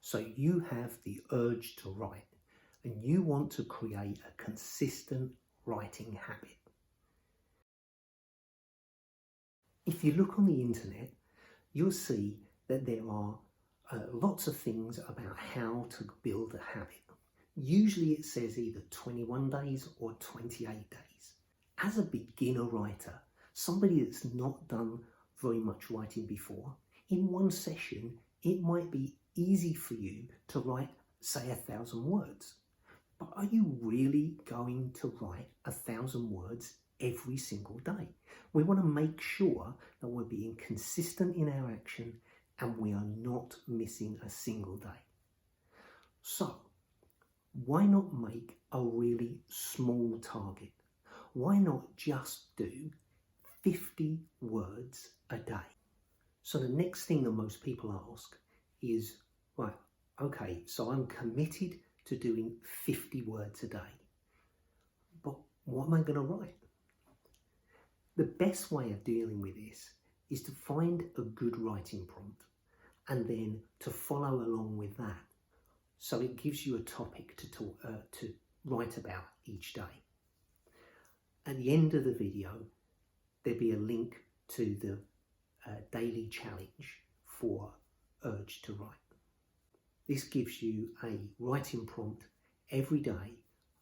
So you have the urge to write and you want to create a consistent writing habit. If you look on the internet, you'll see that there are lots of things about how to build a habit. Usually it says either 21 days or 28 days. As a beginner writer, somebody that's not done very much writing before, in one session, it might be easy for you to write, say, 1,000 words. But are you really going to write 1,000 words every single day? We want to make sure that we're being consistent in our action and we are not missing a single day. So, why not make a really small target? Why not just do 50 words a day? So the next thing that most people ask is, right, okay, so I'm committed to doing 50 words a day, but what am I going to write? The best way of dealing with this is to find a good writing prompt and then to follow along with that. So it gives you a topic to write about each day. At the end of the video, there'll be a link to the daily challenge for Urge to Write. This gives you a writing prompt every day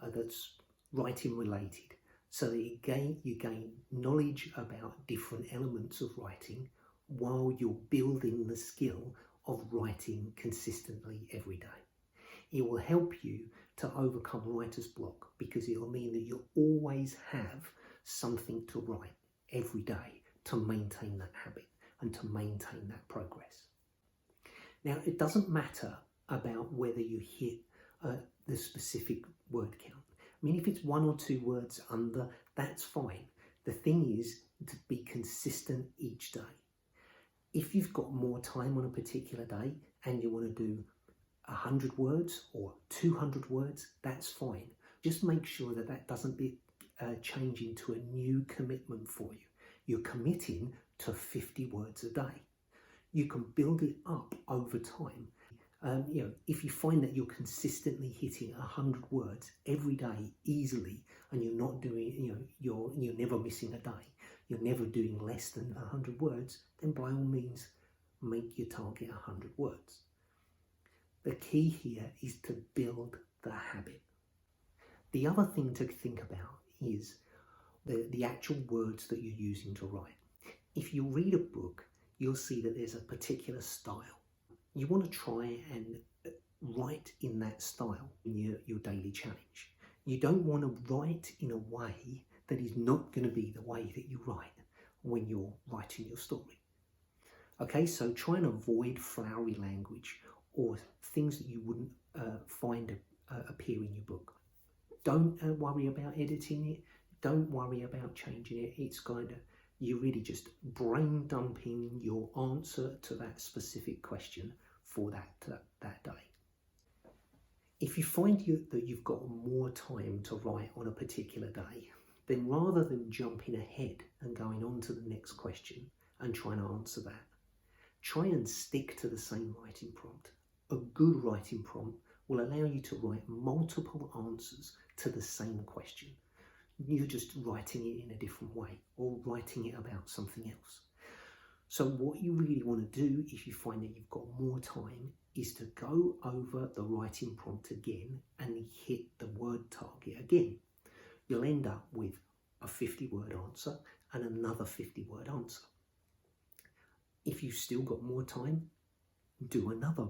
that's writing related, so that you gain knowledge about different elements of writing while you're building the skill of writing consistently every day. It will help you to overcome writer's block because it will mean that you always have something to write every day to maintain that habit and to maintain that progress. Now, it doesn't matter about whether you hit the specific word count. I mean, if it's 1 or 2 words under, that's fine. The thing is to be consistent each day. If you've got more time on a particular day and you want to do 100 words or 200 words, that's fine. Just make sure that that doesn't change into a new commitment for you. You're committing to 50 words a day. You can build it up over time. If you find that you're consistently hitting 100 words every day easily, and you're not doing, you're never missing a day, you're never doing less than 100 words, then by all means, make your target 100 words. The key here is to build the habit. The other thing to think about is the actual words that you're using to write. If you read a book, you'll see that there's a particular style. You want to try and write in that style in your daily challenge. You don't want to write in a way that is not going to be the way that you write when you're writing your story. Okay, so try and avoid flowery language or things that you wouldn't find appear in your book. Don't worry about editing it. Don't worry about changing it. It's you're really just brain dumping your answer to that specific question for that day. If you find that you've got more time to write on a particular day, then rather than jumping ahead and going on to the next question and trying to answer that, try and stick to the same writing prompt. A good writing prompt will allow you to write multiple answers to the same question. You're just writing it in a different way or writing it about something else. So what you really want to do if you find that you've got more time is to go over the writing prompt again and hit the word target again. You'll end up with a 50-word answer and another 50-word answer. If you've still got more time, do another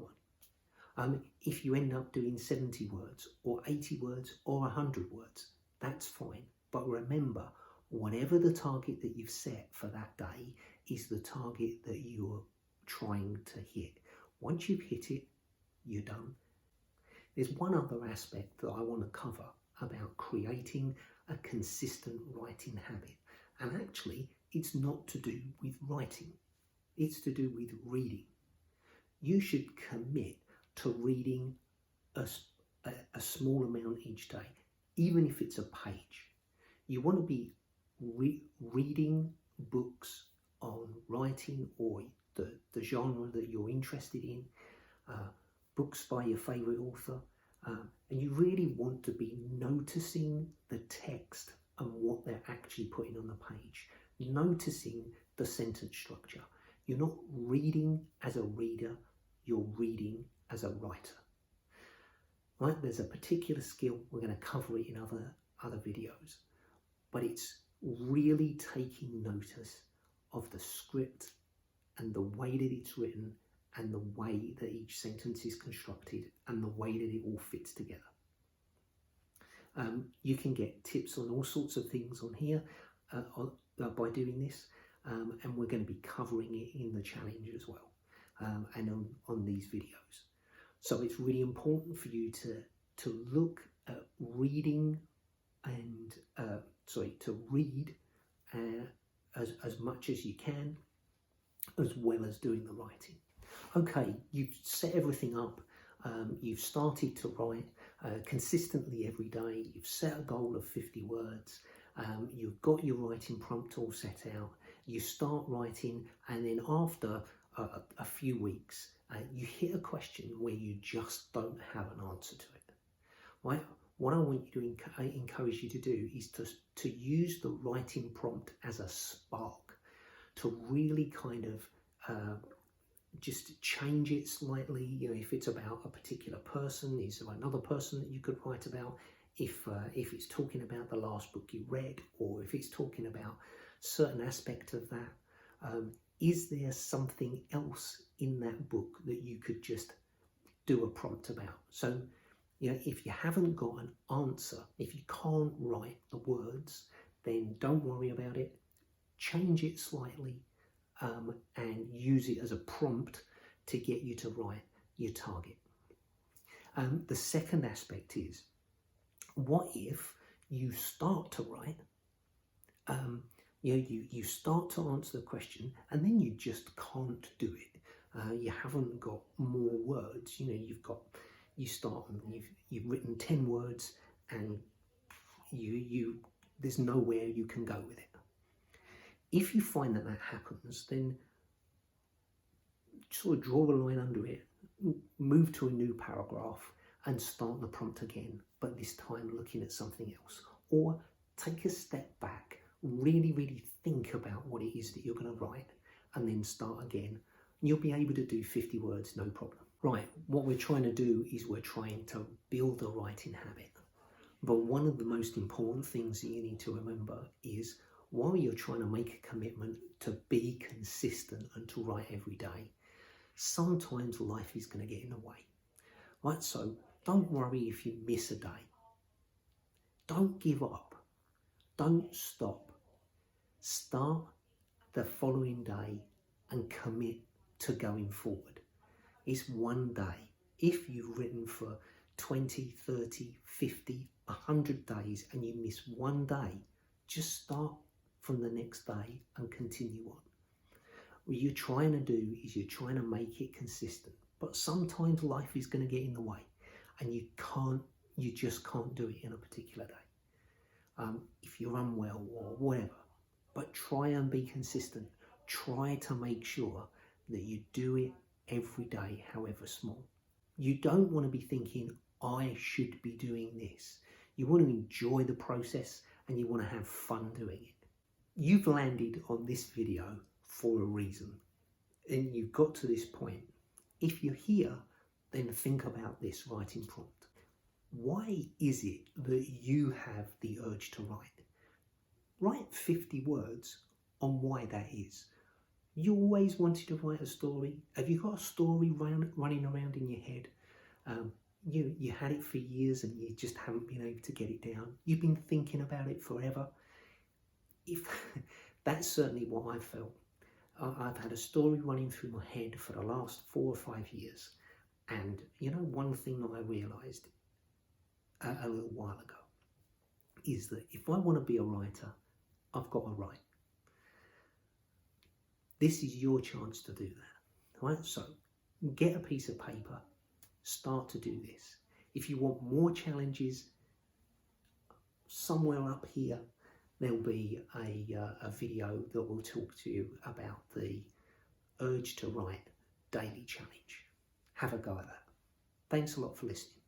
one. If you end up doing 70 words or 80 words or 100 words, that's fine. But remember, whatever the target that you've set for that day is the target that you're trying to hit. Once you've hit it, you're done. There's one other aspect that I want to cover about creating a consistent writing habit. And actually, it's not to do with writing. It's to do with reading. You should commit to reading a small amount each day, even if it's a page. You want to be reading books on writing or the genre that you're interested in books by your favourite author, and you really want to be noticing the text and what they're actually putting on the page, noticing the sentence structure. You're not reading as a reader, you're reading as a writer. Right? There's a particular skill, we're going to cover it in other videos, but it's really taking notice of the script and the way that it's written and the way that each sentence is constructed and the way that it all fits together. You can get tips on all sorts of things on here by doing this, and we're going to be covering it in the challenge as well, and on these videos. So it's really important for you to look at reading and to read as much as you can, as well as doing the writing. Okay, you've set everything up. You've started to write consistently every day. You've set a goal of 50 words. You've got your writing prompt all set out. You start writing, and then after a few weeks, you hit a question where you just don't have an answer to it. Right? What I want you to encourage you to do is to use the writing prompt as a spark to really kind of just change it slightly. You know, if it's about a particular person, is there another person that you could write about? If it's talking about the last book you read, or if it's talking about certain aspect of that, is there something else in that book that you could just do a prompt about? So, you know, if you haven't got an answer, if you can't write the words, then don't worry about it. Change it slightly, and use it as a prompt to get you to write your target. The second aspect is, what if you start to write, you start to answer the question, and then you just can't do it. You haven't got more words. You know, you start and you've written 10 words, and there's nowhere you can go with it. If you find that happens, then sort of draw a line under it, move to a new paragraph and start the prompt again, but this time looking at something else. Or take a step back, really think about what it is that you're going to write, and then start again. You'll be able to do 50 words, no problem. Right, what we're trying to do is we're trying to build a writing habit. But one of the most important things that you need to remember is, while you're trying to make a commitment to be consistent and to write every day, sometimes life is going to get in the way. Right, so don't worry if you miss a day. Don't give up. Don't stop. Start the following day and commit to going forward. It's one day. If you've written for 20, 30, 50, 100 days and you miss one day, just start from the next day and continue on. What you're trying to do is you're trying to make it consistent, but sometimes life is going to get in the way, and you just can't do it in a particular day. If you're unwell or whatever, but try and be consistent. Try to make sure that you do it every day, however small. You don't want to be thinking, I should be doing this. You want to enjoy the process and you want to have fun doing it. You've landed on this video for a reason, and you've got to this point. If you're here, then think about this writing prompt. Why is it that you have the urge to write? Write 50 words on why that is. You always wanted to write a story. Have you got a story running around in your head? You had it for years and you just haven't been able to get it down. You've been thinking about it forever. That's certainly what I felt. I've had a story running through my head for the last 4 or 5 years. And you know, one thing that I realised a little while ago is that if I want to be a writer, I've got to write. This is your chance to do that, right? So get a piece of paper, start to do this. If you want more challenges, somewhere up here, there'll be a video that will talk to you about the Urge to Write Daily Challenge. Have a go at that. Thanks a lot for listening.